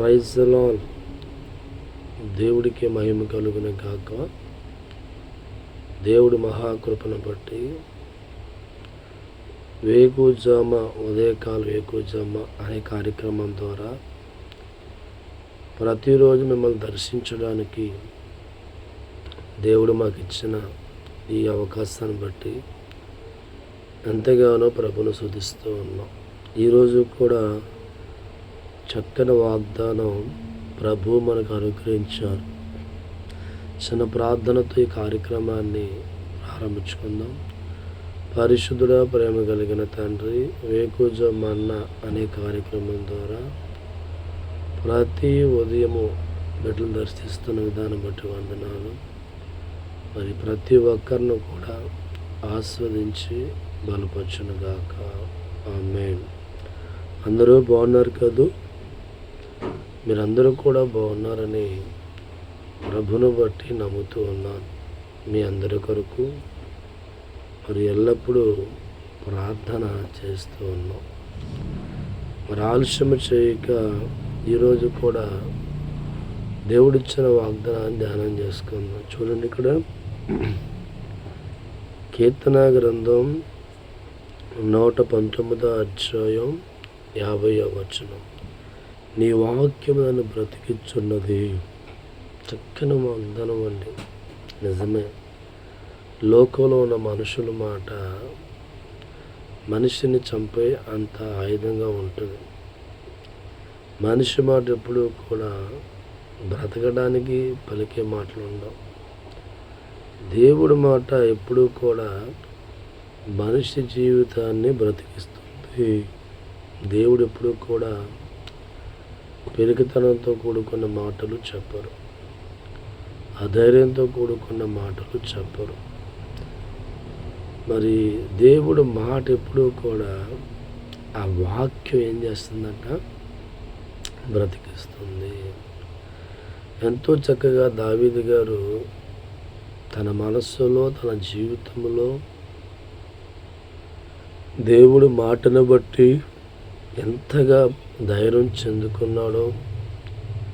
Praise the lord. దేవుడికి మహిమ కలుగును గాక. దేవుడి మహాకృపను బట్టి వేకుజామ ఉదయకాల వేకుజామ అనే కార్యక్రమం ద్వారా ప్రతిరోజు మిమ్మల్ని దర్శించడానికి దేవుడు మాకు ఇచ్చిన ఈ అవకాశాన్ని బట్టి ఎంతగానో ప్రభును స్తుతిస్తూ ఉన్నాం. ఈరోజు కూడా చక్కని వాగ్దానం ప్రభు మనకు అనుగ్రహించారు. చిన్న ప్రార్థనతో ఈ కార్యక్రమాన్ని ప్రారంభించుకుందాం. పరిశుద్ధుడా, ప్రేమ కలిగిన తండ్రి, వేకుజామన్న అనే కార్యక్రమం ద్వారా ప్రతి ఉదయము బిడ్డలు దర్శిస్తున్న విధానం బట్టి వందనాలు. మరి ప్రతి ఒక్కరిని కూడా ఆస్వాదించి బలపరచునుగాక. ఆమేన్. అందరూ బాగున్నారు కదూ? మీరందరూ కూడా బాగున్నారని ప్రభును బట్టి నమ్ముతూ ఉన్నాను. మీ అందరి కొరకు మరి ఎల్లప్పుడూ ప్రార్థన చేస్తూ ఉన్నాం. మరి ఆలస్యం చేయక ఈరోజు కూడా దేవుడిచ్చిన వాగ్దానాన్ని ధ్యానం చేసుకుందాం. చూడండి, ఇక్కడ కీర్తన గ్రంథం 119వ అధ్యాయం 50వ వచనం. నీ వాక్యం నన్ను బ్రతికించున్నది. చక్కని వాగ్దానం అండి. నిజమే, లోకంలో ఉన్న మనుషుల మాట మనిషిని చంపే అంత ఆయుధంగా ఉంటుంది. మనిషి మాట ఎప్పుడూ కూడా బ్రతకడానికి పలికే మాటలు ఉండవు. దేవుడి మాట ఎప్పుడూ కూడా మనిషి జీవితాన్ని బ్రతికిస్తుంది. దేవుడు ఎప్పుడూ కూడా పెరిగితనంతో కూడుకున్న మాటలు చెప్పరు, అధైర్యంతో కూడుకున్న మాటలు చెప్పరు. మరి దేవుడు మాట ఎప్పుడూ కూడా ఆ వాక్యం ఏం చేస్తుందంట? బ్రతికిస్తుంది. ఎంతో చక్కగా దావీదు గారు తన మనస్సులో, తన జీవితంలో దేవుడు మాటను బట్టి ఎంతగా ధైర్యం చెందుకున్నాడో,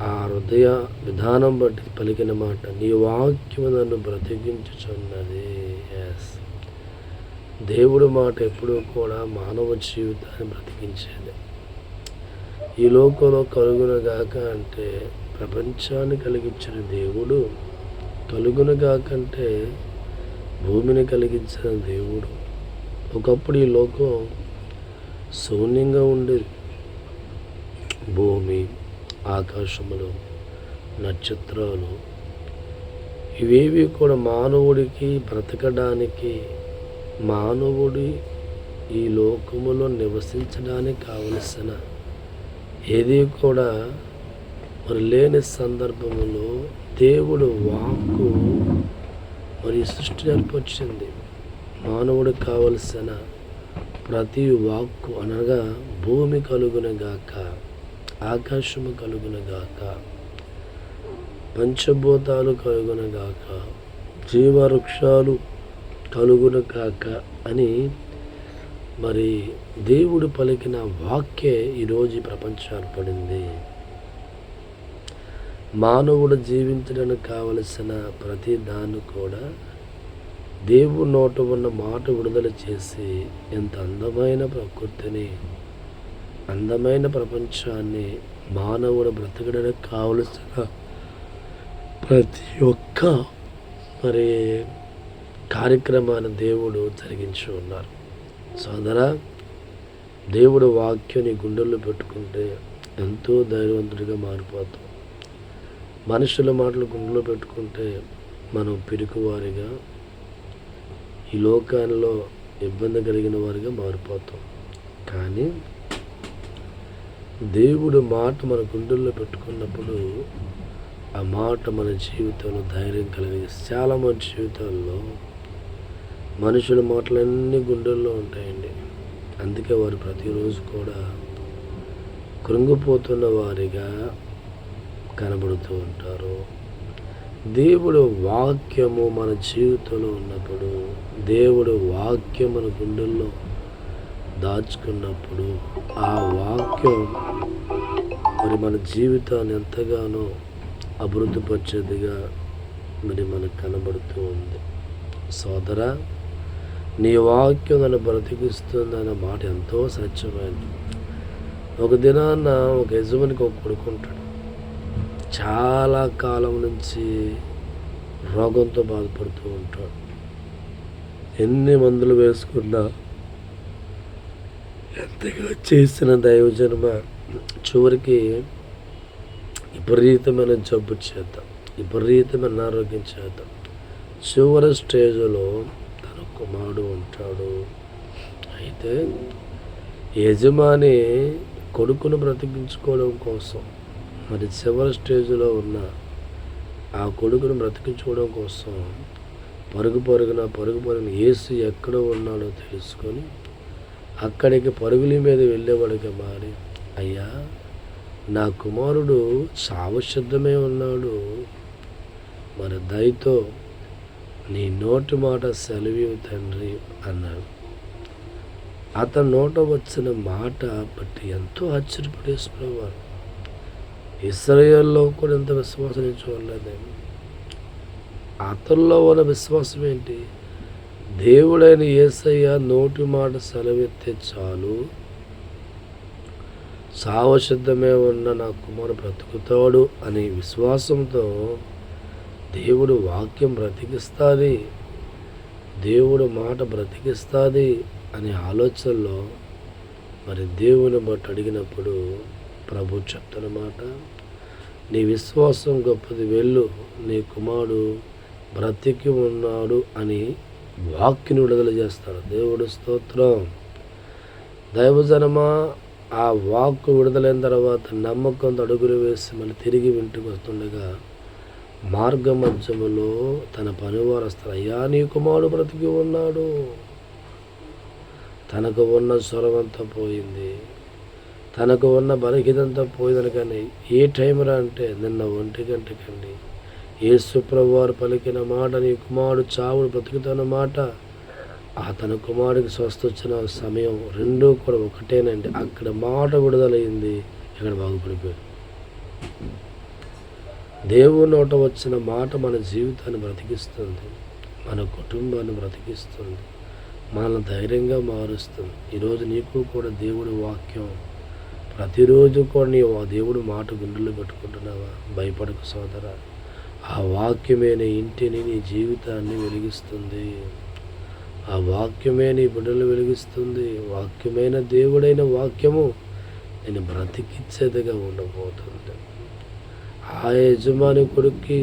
ఆ హృదయ విధానం బట్టి పలికిన మాట, నీ వాక్యం నన్ను బ్రతికించుచున్నది. ఎస్, దేవుడి మాట ఎప్పుడూ కూడా మానవ జీవితాన్ని బ్రతికించేది. ఈ లోకంలో కలుగునగాక అంటే ప్రపంచాన్ని కలిగించిన దేవుడు, కలుగునగాక అంటే భూమిని కలిగించిన దేవుడు. ఒకప్పుడు ఈ లోకం శూన్యంగా ఉండేది. భూమి, ఆకాశములు, నక్షత్రాలు ఇవేవి కూడా మానవుడికి బ్రతకడానికి, మానవుడి ఈ లోకములో నివసించడానికి కావలసిన ఏది కూడా మరి లేని సందర్భంలో దేవుడు వాక్కు మరి సృష్టి ఏర్పరిచింది. మానవుడికి కావలసిన ప్రతి వాక్కు అనగా భూమి కలుగునగాక, ఆకాశము కలుగునగాక, పంచభూతాలు కలుగునగాక, జీవవృక్షాలు కలుగునగాక అని మరి దేవుడు పలికిన వాక్యే ఈరోజు ప్రపంచం ఏర్పడింది. మానవుడు జీవించడానికి కావలసిన ప్రతి దాన్ని కూడా దేవుడు నోట ఉన్న మాట విడుదల చేసి ఎంత అందమైన ప్రకృతిని, అందమైన ప్రపంచాన్ని మానవుడు బ్రతకడానికి కావలసిన ప్రతి ఒక్క మరి కార్యక్రమాన్ని దేవుడు జరిగించి ఉన్నారు. సోదరా, దేవుడు వాక్యం నీ గుండెల్లో పెట్టుకుంటే ఎంతో ధైర్యవంతుడిగా మారిపోతాం. మనుషుల మాటలు గుండెలో పెట్టుకుంటే మనం పిరికివారిగా, ఈ లోకాల్లో ఇబ్బంది కలిగిన వారిగా మారిపోతాం. కానీ దేవుడు మాట మన గుండెల్లో పెట్టుకున్నప్పుడు ఆ మాట మన జీవితంలో ధైర్యం కలిగిస్తుంది. చాలామంది జీవితాల్లో మనుషుల మాటలన్నీ గుండెల్లో ఉంటాయండి. అందుకే వారు ప్రతిరోజు కూడా కృంగిపోతున్న వారిగా కనబడుతూ ఉంటారు. దేవుడు వాక్యము మన జీవితంలో ఉన్నప్పుడు, దేవుడు వాక్యం మన గుండెల్లో దాచుకున్నప్పుడు, ఆ వాక్యం మరి మన జీవితాన్ని ఎంతగానో అభివృద్ధిపరిచేదిగా మరి మనకు కనబడుతూ ఉంది. సోదరా, నీ వాక్యం నన్ను బ్రతికిస్తుందన్న మాట ఎంతో సత్యమైనది. ఒక దినాన ఒక యజమానికి ఒక కొడుకు ఉంటాడు. చాలా కాలం నుంచి రోగంతో బాధపడుతూ ఉంటాడు. ఎన్ని మందులు వేసుకున్నా, ఎంతగా చేసిన దైవజన్మ చివరికి విపరీతమైన జబ్బు చేత, విపరీతమైన అనారోగ్యం చేత చివరి స్టేజ్లో తన కుమారుడు ఉంటాడు. అయితే యజమాని కొడుకును బ్రతికించుకోవడం కోసం, మరి చివరి స్టేజ్లో ఉన్న ఆ కొడుకును బ్రతికించుకోవడం కోసం పరుగు పరుగున యేసు ఎక్కడ ఉన్నాడో తెలుసుకొని అక్కడికి పరుగుల మీద వెళ్ళేవాడిగా మారి, అయ్యా, నా కుమారుడు సావసిద్ధమే ఉన్నాడు, మరి దయతో నీ నోటి మాట సెలవివు తండ్రి అన్నాడు. అతని నోట వచ్చిన మాట బట్టి ఎంతో ఆశ్చర్యపడేసుకునేవారు. ఇశ్రాయేలులో కూడా ఎంత విశ్వాసం చూడలేదేమో. అతనిలో ఉన్న విశ్వాసం ఏంటి? దేవుడైన యేసయ్య నోటి మాట సెలవెత్తే చాలు, సావసిద్ధమే ఉన్న నా కుమారుడు బ్రతుకుతాడు అనే విశ్వాసంతో దేవుడు వాక్యం బ్రతికిస్తుంది, దేవుడు మాట బ్రతికిస్తుంది అనే ఆలోచనలో మరి దేవుని బట్టి అడిగినప్పుడు ప్రభు చెప్తున్న మాట, నీ విశ్వాసం గొప్పది, వెళ్ళు, నీ కుమారుడు బ్రతికి ఉన్నాడు అని వాక్యను విడుదల చేస్తాడు. దేవుడు స్తోత్రం. దైవజనమా, ఆ వాక్కు విడుదలైన తర్వాత నమ్మకంతో అడుగులు వేసి మళ్ళీ తిరిగి ఇంటికి వస్తుండగా మార్గ మధ్యములో తన పనివారు వస్తారు. అయ్యా, నీ కుమారుడు బ్రతికి ఉన్నాడు. తనకు ఉన్న స్వరమంతా పోయింది, తనకు ఉన్న బలహీనంతా పోయిందని. కానీ ఏ టైంరా అంటే నిన్న 1 గంటకండి యేసు ప్రభువారు పలికిన మాట, నీ కుమారుడు చావుడు బ్రతుకుతున్న మాట, ఆ తన కుమారుడికి స్వస్థ వచ్చిన సమయం రెండూ కూడా ఒకటేనండి. అక్కడ మాట విడుదలైంది, ఇక్కడ బాగుపడిపోయాడు. దేవుని నోట వచ్చిన మాట మన జీవితాన్ని బ్రతికిస్తుంది, మన కుటుంబాన్ని బ్రతికిస్తుంది, మనల్ని ధైర్యంగా మారుస్తుంది. ఈరోజు నీకు కూడా దేవుడి వాక్యం ప్రతిరోజు కూడా నీ దేవుడు మాట గుండెల్లో పెట్టుకుంటున్నావా? భయపడకు సోదరా. ఆ వాక్యమే నీ ఇంటిని, నీ జీవితాన్ని వెలిగిస్తుంది. ఆ వాక్యమే నీ బిడ్డలు వెలిగిస్తుంది. వాక్యమైన దేవుడైన వాక్యము నేను బ్రతికించేదిగా ఉండబోతుంది. ఆ యజమాని కొడుక్కి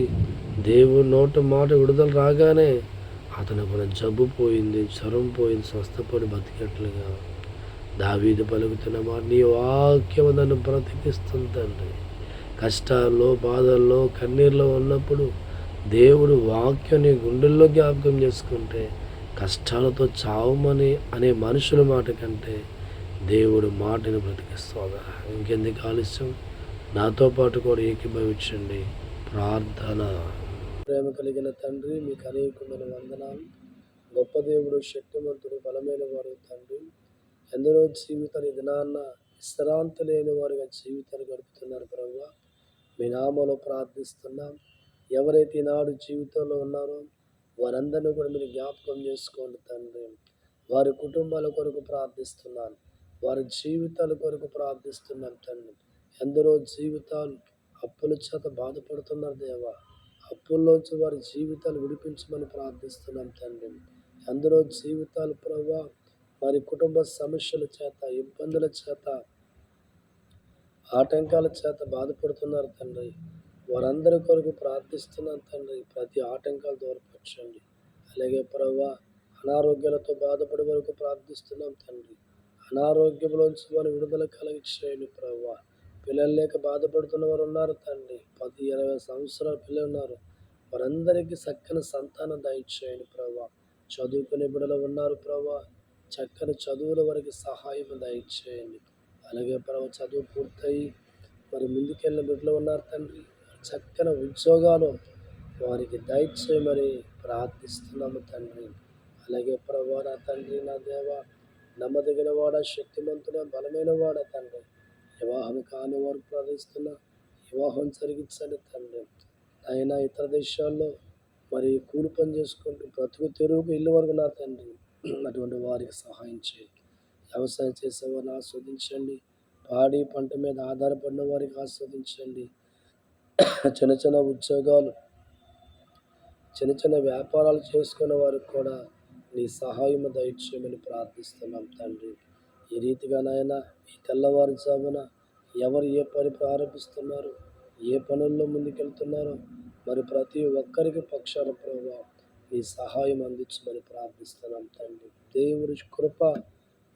దేవుని నోట మాట విడుదల రాగానే అతనికి మన జబ్బు పోయింది, జ్వరం పోయింది, స్వస్థపడి బతికేట్లుగా దావీదు పలుకుతున్న మాట, నీ వాక్యము నన్ను బ్రతికిస్తుంది తండ్రి. కష్టాల్లో, బాధల్లో, కన్నీరులో ఉన్నప్పుడు దేవుడు వాక్యం నీ గుండెల్లో జ్ఞాపకం చేసుకుంటే కష్టాలతో చావమని అనే మనుషుల మాట కంటే దేవుడు మాటని బ్రతికిస్తాడు. ఇంకెందుకు ఆలస్యం? నాతో పాటు కూడా ఏకీభవించండి. ప్రార్థన. ప్రేమ కలిగిన తండ్రి, మీకు అనేకమైన వందనాలు. గొప్ప దేవుడు, శక్తిమంతుడు, బలమైన వాడు తండ్రి. ఎందరో జీవితాలు ఈ దినాన్న విశ్రాంతి లేని వారుగా జీవితాలు గడుపుతున్నారు ప్రభువా. మీ నామలో ప్రార్థిస్తున్నాం. ఎవరైతే ఈనాడు జీవితంలో ఉన్నారో వారందరినీ కూడా మీరు జ్ఞాపకం చేసుకోండి తండ్రి. వారి కుటుంబాల కొరకు ప్రార్థిస్తున్నాను, వారి జీవితాల కొరకు ప్రార్థిస్తున్నాం తండ్రి. ఎందరో జీవితాలు అప్పుల చేత బాధపడుతున్నారు దేవా. అప్పుల్లోంచి వారి జీవితాలు విడిపించమని ప్రార్థిస్తున్నాం తండ్రి. ఎందరో జీవితాలు ప్రభువా వారి కుటుంబ సమస్యల చేత, ఇబ్బందుల చేత, ఆటంకాల చేత బాధపడుతున్నారు తండ్రి. వారందరి కొరకు ప్రార్థిస్తున్నాను తండ్రి. ప్రతి ఆటంకాలు దూరపరచండి. అలాగే ప్రభువా, అనారోగ్యాలతో బాధపడే వరకు ప్రార్థిస్తున్నాం తండ్రి. అనారోగ్యంలోంచి వారి విడుదల కలిగి చేయండి ప్రభువా. పిల్లలు లేక బాధపడుతున్న వారు ఉన్నారు తండ్రి. 10-20 సంవత్సరాల పిల్లలు ఉన్నారు. వారందరికీ చక్కని సంతానం దయచేయండి ప్రభువా. చదువుకునే బిడ్డలు ఉన్నారు ప్రభువా, చక్కని చదువుల వరకు సహాయం దయచేయండి. అలాగే ప్రభువా, చదువు పూర్తయి మరి ముందుకెళ్ళిన బిడ్డలు ఉన్నారు తండ్రి. చక్కని ఉద్యోగాలు వారికి దయచేయమని ప్రార్థిస్తున్నాము తండ్రి. అలాగే ప్రభువా, నా తండ్రి, నా దేవ, నమ్మదగిన వాడ, శక్తిమంతుడ, బలమైన వాడ తండ్రి. వివాహం కాని వారు ప్రార్థిస్తున్నా, వివాహం జరిగించండి తండ్రి. అయినా ఇతర దేశాల్లో మరి కూలి పని చేసుకుంటూ బ్రతుకు తెరువుకు ఇల్లు వరకు నా తండ్రి, అటువంటి వారికి సహాయం చేయండి. వ్యవసాయం చేసేవారిని ఆస్వాదించండి. పాడి పంట మీద ఆధారపడిన వారికి ఆస్వాదించండి. చిన్న చిన్న ఉద్యోగాలు, చిన్న చిన్న వ్యాపారాలు చేసుకునే వారికి కూడా నీ సహాయం దయచేయమని ప్రార్థిస్తున్నాం తండ్రి. ఈ రీతిగా నాయన ఈ తెల్లవారుజామున ఎవరు ఏ పని ప్రారంభిస్తున్నారో, ఏ పనుల్లో ముందుకెళ్తున్నారో మరి ప్రతి ఒక్కరికి పక్షాన ప్రభావ నీ సహాయం అందించమని ప్రార్థిస్తున్నాం తండ్రి. దేవుడి కృప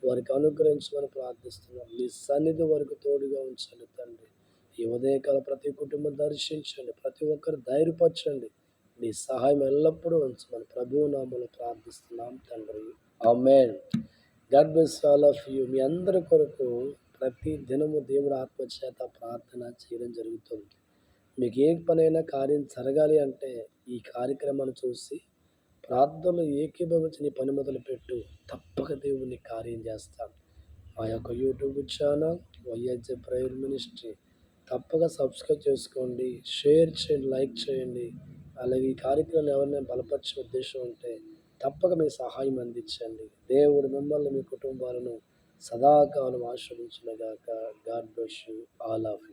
వారికి అనుగ్రహించమని ప్రార్థిస్తున్నాం. నీ సన్నిధి వారికి తోడుగా ఉంచండి తండ్రి. ఈ ఉదయకాల ప్రతి కుటుంబం దర్శించండి, ప్రతి ఒక్కరు ధైర్యపరచండి. నీ సహాయం ఎల్లప్పుడూ ఉంచమని ప్రభువు నామములో ప్రార్థిస్తున్నాం తండ్రి. ఆమేన్. God bless all of you. మీ అందరి కొరకు ప్రతి దినము దేవుడు ఆత్మచేత ప్రార్థన చేయడం జరుగుతుంది. మీకు ఏ పనైనా కార్యం జరగాలి అంటే ఈ కార్యక్రమాన్ని చూసి ప్రార్థనలో ఏకీభవించి నీ పని మొదలుపెట్టు. తప్పక దేవుని కార్యం చేస్తాడు. మా యొక్క యూట్యూబ్ ఛానల్ వైఎస్జే ప్రేయర్ మినిస్ట్రీ తప్పక సబ్స్క్రైబ్ చేసుకోండి, షేర్ చేయండి, లైక్ చేయండి. అలాగే ఈ కార్యక్రమం ఎవరినైనా బలపరిచే ఉద్దేశం ఉంటే తప్పక మీ సహాయం అందించండి. దేవుడు మిమ్మల్ని మీ కుటుంబాలను సదాకాలం ఆశీర్వదించునుగాక. God bless you all of you.